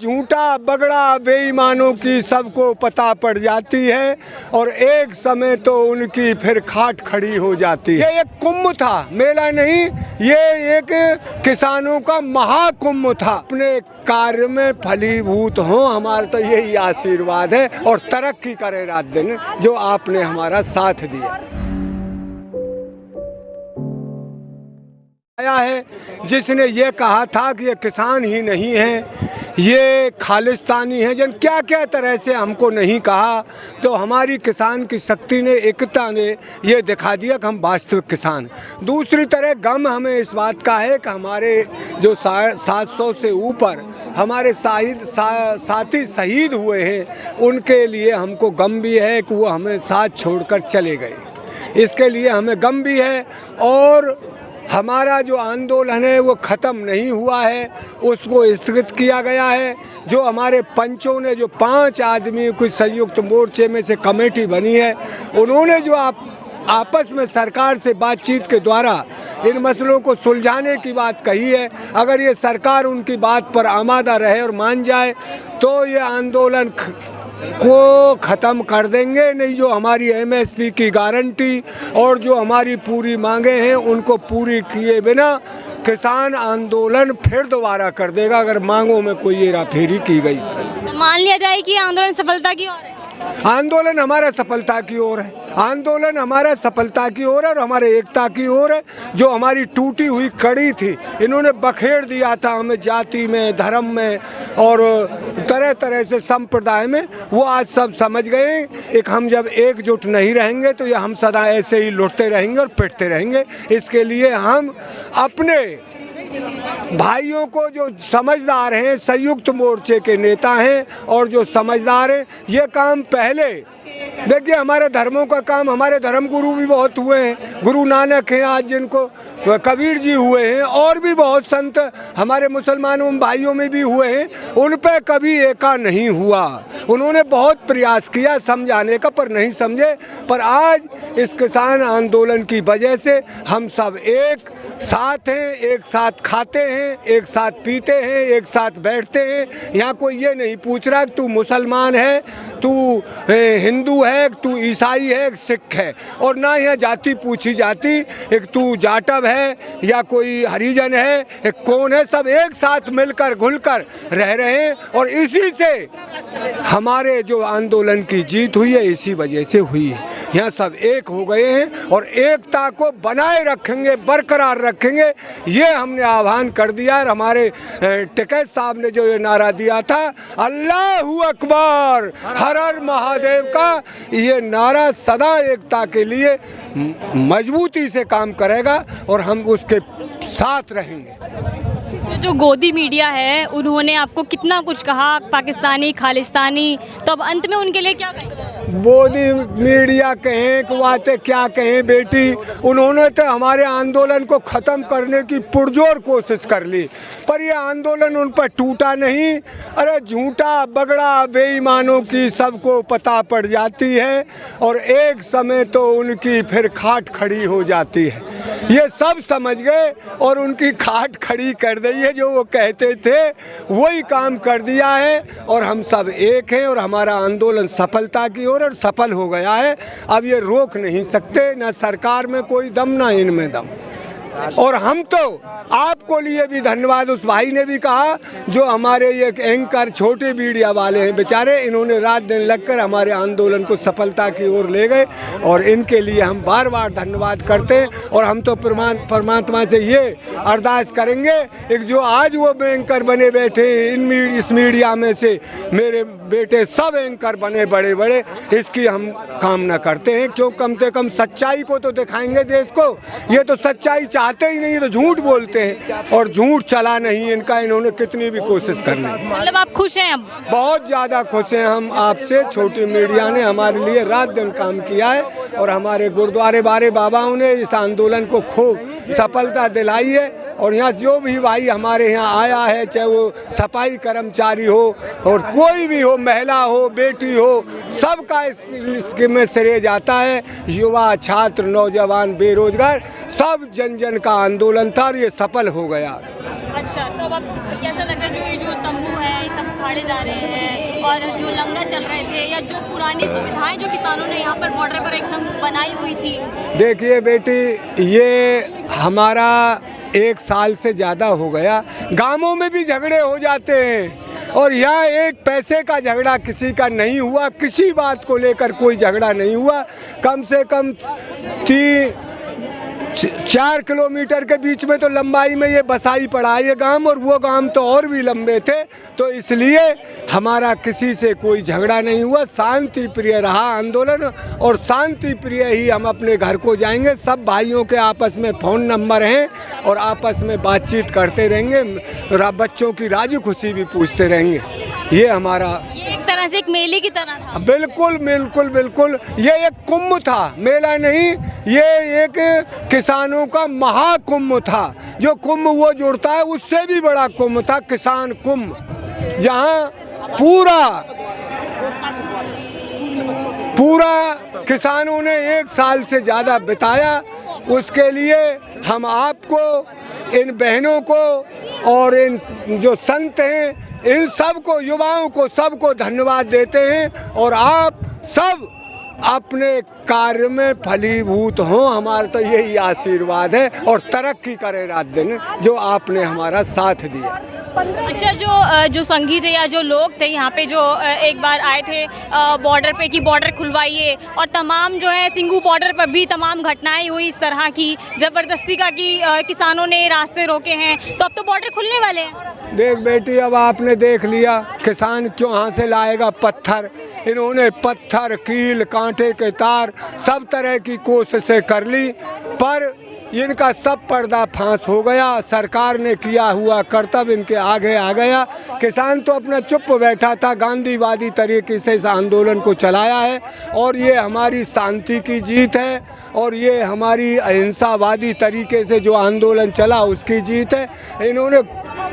झूठा बगड़ा बेईमानों की सबको पता पड़ जाती है और एक समय तो उनकी फिर खाट खड़ी हो जाती है। ये एक कुंभ था, मेला नहीं, ये एक किसानों का महाकुंभ था। अपने कार्य में फलीभूत हो, हमारा तो यही आशीर्वाद है और तरक्की करे रात दिन जो आपने हमारा साथ दिया। आया है जिसने ये कहा था कि ये किसान ही नहीं है, ये खालिस्तानी है, जन क्या क्या तरह से हमको नहीं कहा, तो हमारी किसान की शक्ति ने, एकता ने ये दिखा दिया कि हम वास्तविक किसान। दूसरी तरह गम हमें इस बात का है कि हमारे जो 700 से ऊपर हमारे साथी शहीद हुए हैं, उनके लिए हमको गम भी है कि वो हमें साथ छोड़कर चले गए। इसके लिए हमें गम भी है और हमारा जो आंदोलन है वो ख़त्म नहीं हुआ है, उसको स्थगित किया गया है। जो हमारे पंचों ने, जो 5 आदमी की संयुक्त मोर्चे में से कमेटी बनी है, उन्होंने जो आपस में सरकार से बातचीत के द्वारा इन मसलों को सुलझाने की बात कही है, अगर ये सरकार उनकी बात पर आमादा रहे और मान जाए तो ये आंदोलन को ख़त्म कर देंगे। नहीं, जो हमारी एमएसपी की गारंटी और जो हमारी पूरी मांगे हैं उनको पूरी किए बिना किसान आंदोलन फिर दोबारा कर देगा अगर मांगों में कोई हेराफेरी की गई। मान लिया जाए कि आंदोलन सफलता की ओर है। आंदोलन हमारा सफलता की ओर है, आंदोलन हमारा सफलता की ओर है और हमारे एकता की ओर है। जो हमारी टूटी हुई कड़ी थी, इन्होंने बखेर दिया था हमें जाति में, धर्म में और तरह तरह से संप्रदाय में, वो आज सब समझ गए। एक हम जब एकजुट नहीं रहेंगे तो ये हम सदा ऐसे ही लुटते रहेंगे और पिटते रहेंगे। इसके लिए हम अपने भाइयों को, जो समझदार हैं, संयुक्त मोर्चे के नेता हैं और जो समझदार हैं, ये काम पहले देखिए, हमारे धर्मों का काम, हमारे धर्म गुरु भी बहुत हुए हैं, गुरु नानक हैं आज, जिनको कबीर जी हुए हैं, और भी बहुत संत हमारे मुसलमानों भाइयों में भी हुए हैं, उन पे कभी एका नहीं हुआ। उन्होंने बहुत प्रयास किया समझाने का, पर नहीं समझे। पर आज इस किसान आंदोलन की वजह से हम सब एक साथ हैं, एक साथ खाते हैं, एक साथ पीते हैं, एक साथ बैठते हैं। यहाँ कोई ये नहीं पूछ रहा कि तू मुसलमान है, तू हिंदू है, तू ईसाई है, सिख है, और ना यहाँ जाति पूछी जाती, एक तू जाटव है या कोई हरिजन है, एक कौन है, सब एक साथ मिलकर घुलकर रह रहे हैं। और इसी से हमारे जो आंदोलन की जीत हुई है, इसी वजह से हुई है। यहाँ सब एक हो गए हैं और एकता को बनाए रखेंगे, बरकरार रखेंगे, ये हमने आह्वान कर दिया। और हमारे टिकैत साहब ने जो ये नारा दिया था, अल्लाहू अकबर, हर हर महादेव का, ये नारा सदा एकता के लिए मजबूती से काम करेगा और हम उसके साथ रहेंगे। जो गोदी मीडिया है, उन्होंने आपको कितना कुछ कहा, पाकिस्तानी, खालिस्तानी, तो अब अंत में उनके लिए क्या कहें? मोदी मीडिया कहें कि बातें क्या कहें बेटी, उन्होंने तो हमारे आंदोलन को ख़त्म करने की पुरजोर कोशिश कर ली, पर ये आंदोलन उन पर टूटा नहीं। अरे झूठा बगड़ा बेईमानों की सबको पता पड़ जाती है और एक समय तो उनकी फिर खाट खड़ी हो जाती है। ये सब समझ गए और उनकी खाट खड़ी कर दी है। जो वो कहते थे वही काम कर दिया है और हम सब एक हैं और हमारा आंदोलन सफलता की ओर और सफल हो गया है। अब ये रोक नहीं सकते, ना सरकार में कोई दम, ना इनमें दम। और हम तो आपको लिए भी धन्यवाद, उस भाई ने भी कहा जो हमारे ये एंकर छोटे मीडिया वाले हैं बेचारे, इन्होंने रात दिन लगकर हमारे आंदोलन को सफलता की ओर ले गए और इनके लिए हम बार बार धन्यवाद करते हैं। और हम तो परमात्मा से ये अरदास करेंगे, एक जो आज वो एंकर बने बैठे इस मीडिया में से मेरे बेटे सब एंकर बने बड़े बड़े, इसकी हम कामना करते हैं। क्यों, कम से कम सच्चाई को तो दिखाएंगे देश को। ये तो सच्चाई चाहते ही नहीं, तो झूठ बोलते हैं और झूठ चला नहीं इनका, इन्होंने कितनी भी कोशिश कर ली। मतलब आप खुश हैं? अब बहुत ज़्यादा खुश हैं हम आपसे। छोटी मीडिया ने हमारे लिए रात दिन काम किया है और हमारे गुरुद्वारे बारे बाबाओं ने इस आंदोलन को खूब सफलता दिलाई है। और यहाँ जो भी भाई हमारे यहाँ आया है, चाहे वो सफाई कर्मचारी हो और कोई भी हो, महिला हो, बेटी हो, सबका इसके में श्रेय जाता है। युवा, छात्र, नौजवान, बेरोजगार, सब जन जन का आंदोलन था और ये सफल हो गया। अच्छा, तो अब आपको कैसा लग रहा है जो ये जो तंबू है, ये सब उखाड़े जा रहे हैं और जो लंगर चल रहे थे या जो पुरानी सुविधाएं जो किसानों ने यहाँ पर बॉर्डर पर एकदम बनाई हुई थी? देखिए बेटी, ये हमारा 1 साल से ज़्यादा हो गया, गांवों में भी झगड़े हो जाते हैं और यहाँ एक पैसे का झगड़ा किसी का नहीं हुआ, किसी बात को लेकर कोई झगड़ा नहीं हुआ। कम से कम 4 किलोमीटर के बीच में तो लंबाई में ये बसाई पड़ा ये गांव, और वो गांव तो और भी लंबे थे, तो इसलिए हमारा किसी से कोई झगड़ा नहीं हुआ। शांति प्रिय रहा आंदोलन और शांति प्रिय ही हम अपने घर को जाएंगे। सब भाइयों के आपस में फ़ोन नंबर हैं और आपस में बातचीत करते रहेंगे, बच्चों की राजी खुशी भी पूछते रहेंगे। ये हमारा एक तरह से एक मेले की तरह था। बिल्कुल बिल्कुल बिल्कुल, ये एक कुंभ था, मेला नहीं, ये एक किसानों का महाकुंभ था। जो कुंभ वो जुड़ता है उससे भी बड़ा कुंभ था किसान कुंभ, जहाँ पूरा किसानों ने 1 साल से ज़्यादा बिताया। उसके लिए हम आपको, इन बहनों को और इन जो संत हैं, इन सबको, युवाओं को, सबको धन्यवाद देते हैं। और आप सब अपने कार्य में फलीभूत हों, हमारा तो यही आशीर्वाद है, और तरक्की करें रात दिन, जो आपने हमारा साथ दिया। अच्छा, जो संघी थे या जो लोग थे यहाँ पे, जो एक बार आए थे बॉर्डर पे कि बॉर्डर खुलवाइए, और तमाम जो है सिंघू बॉर्डर पर भी तमाम घटनाएं हुई इस तरह की ज़बरदस्ती का कि किसानों ने रास्ते रोके हैं, तो अब तो बॉर्डर खुलने वाले हैं। देख बेटी, अब आपने देख लिया किसान क्यों यहाँ से लाएगा पत्थर। इन्होंने पत्थर, कील, कांटे के तार, सब तरह की कोशिशें कर ली, पर इनका सब पर्दाफाश हो गया। सरकार ने किया हुआ कर्तव्य इनके आगे आ गया। किसान तो अपना चुप बैठा था, गांधीवादी तरीके से इस आंदोलन को चलाया है, और ये हमारी शांति की जीत है, और ये हमारी अहिंसावादी तरीके से जो आंदोलन चला उसकी जीत है। इन्होंने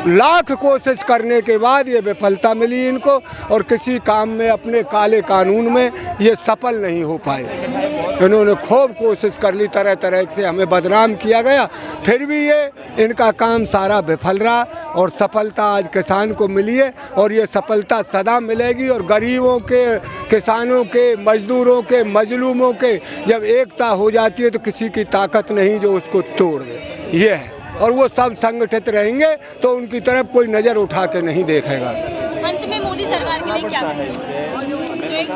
लाख कोशिश करने के बाद ये विफलता मिली इनको, और किसी काम में, अपने काले कानून में ये सफल नहीं हो पाए। इन्होंने खूब कोशिश कर ली, तरह तरह से हमें बदनाम किया गया, फिर भी ये इनका काम सारा विफल रहा, और सफलता आज किसान को मिली है, और ये सफलता सदा मिलेगी। और गरीबों के, किसानों के, मजदूरों के, मजलूमों के जब एकता हो जाती है तो किसी की ताकत नहीं जो उसको तोड़ दे। ये है, और वो सब संगठित रहेंगे तो उनकी तरफ कोई नज़र उठा के नहीं देखेगा। अंत में मोदी सरकार के लिए क्या कहेंगे?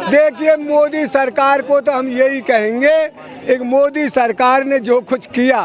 देखिए, मोदी सरकार को तो हम यही कहेंगे, एक मोदी सरकार ने जो कुछ किया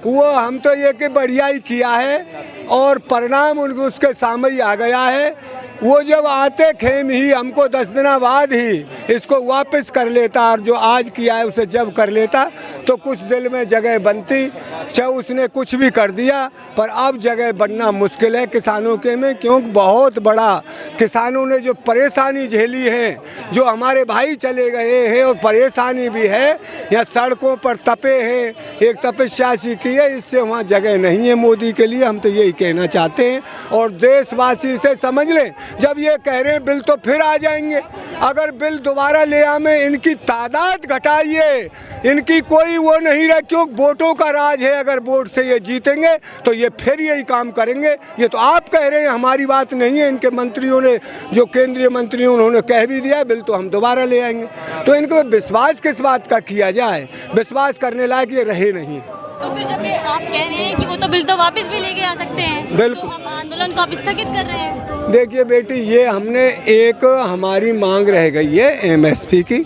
वो हम तो ये कि बढ़िया ही किया है, और परिणाम उनको उसके सामने ही आ गया है। वो जब आते खेम ही हमको 10 दिन बाद ही इसको वापस कर लेता, और जो आज किया है उसे जब कर लेता तो कुछ दिल में जगह बनती। चाहे उसने कुछ भी कर दिया, पर अब जगह बनना मुश्किल है किसानों के में, क्योंकि बहुत बड़ा किसानों ने जो परेशानी झेली है, जो हमारे भाई चले गए हैं और परेशानी भी है, या सड़कों पर तपे हैं, एक तपस्या सी की है, इससे वहाँ जगह नहीं है मोदी के लिए। हम तो यही कहना चाहते हैं, और देशवासी से समझ लें, जब ये कह रहे हैं बिल तो फिर आ जाएंगे, अगर बिल दोबारा ले आए, इनकी तादाद घटाइए, इनकी कोई वो नहीं रहे, क्योंकि वोटों का राज है। अगर वोट से ये जीतेंगे तो ये फिर यही काम करेंगे। ये तो आप कह रहे हैं, हमारी बात नहीं है। इनके मंत्रियों ने, जो केंद्रीय मंत्री उन्होंने कह भी दिया बिल तो हम दोबारा ले आएंगे। तो इनको विश्वास किस बात का किया जाए? विश्वास करने लायक ये रहे नहीं। तो फिर जब आप कह रहे हैं कि वो तो बिल तो वापस भी लेके आ सकते हैं, बिल्कुल, तो आप आंदोलन तो आप स्थगित कर रहे हैं। देखिए बेटी, ये हमने एक हमारी मांग रह गई है MSP की,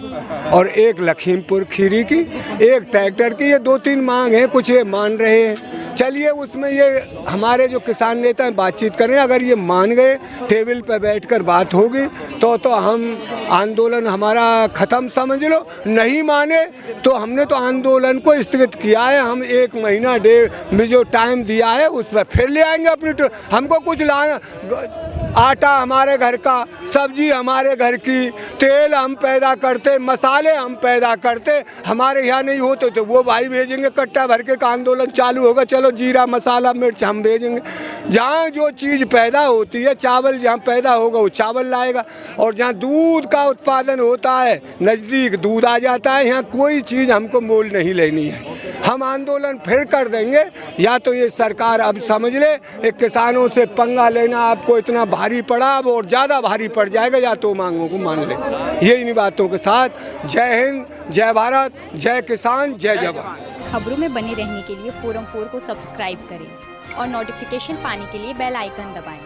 और एक लखीमपुर खीरी की, एक ट्रैक्टर की, ये 2-3 मांग है, कुछ ये मान रहे हैं। चलिए, उसमें ये हमारे जो किसान नेता हैं बातचीत करें, अगर ये मान गए, टेबल पर बैठकर बात होगी तो हम आंदोलन हमारा ख़त्म समझ लो। नहीं माने तो हमने तो आंदोलन को स्थगित किया है। हम 1 महीना 1.5 में जो टाइम दिया है उस पर फिर ले आएंगे अपनी। हमको कुछ लाना, आटा हमारे घर का, सब्जी हमारे घर की, तेल हम पैदा करते, मसाले हम पैदा करते, हमारे यहाँ नहीं होते तो वो भाई भेजेंगे कट्टा भर के, का आंदोलन चालू होगा, चलो जीरा मसाला मिर्च हम भेजेंगे। जहाँ जो चीज़ पैदा होती है, चावल जहाँ पैदा होगा वो चावल लाएगा, और जहाँ दूध का उत्पादन होता है नज़दीक दूध आ जाता है। यहाँ कोई चीज़ हमको मोल नहीं लेनी है। हम आंदोलन फिर कर देंगे। या तो ये सरकार अब समझ ले एक किसानों से पंगा लेना आपको इतना भारी पड़ा अब और ज़्यादा भारी पड़ जाएगा, या तो मांगों को मान ले। ये इन्हीं बातों के साथ जय हिंद, जय भारत, जय किसान, जय जवान। खबरों में बने रहने के लिए फोरम 4 को सब्सक्राइब करें और नोटिफिकेशन पाने के लिए बेल आइकन दबाएं।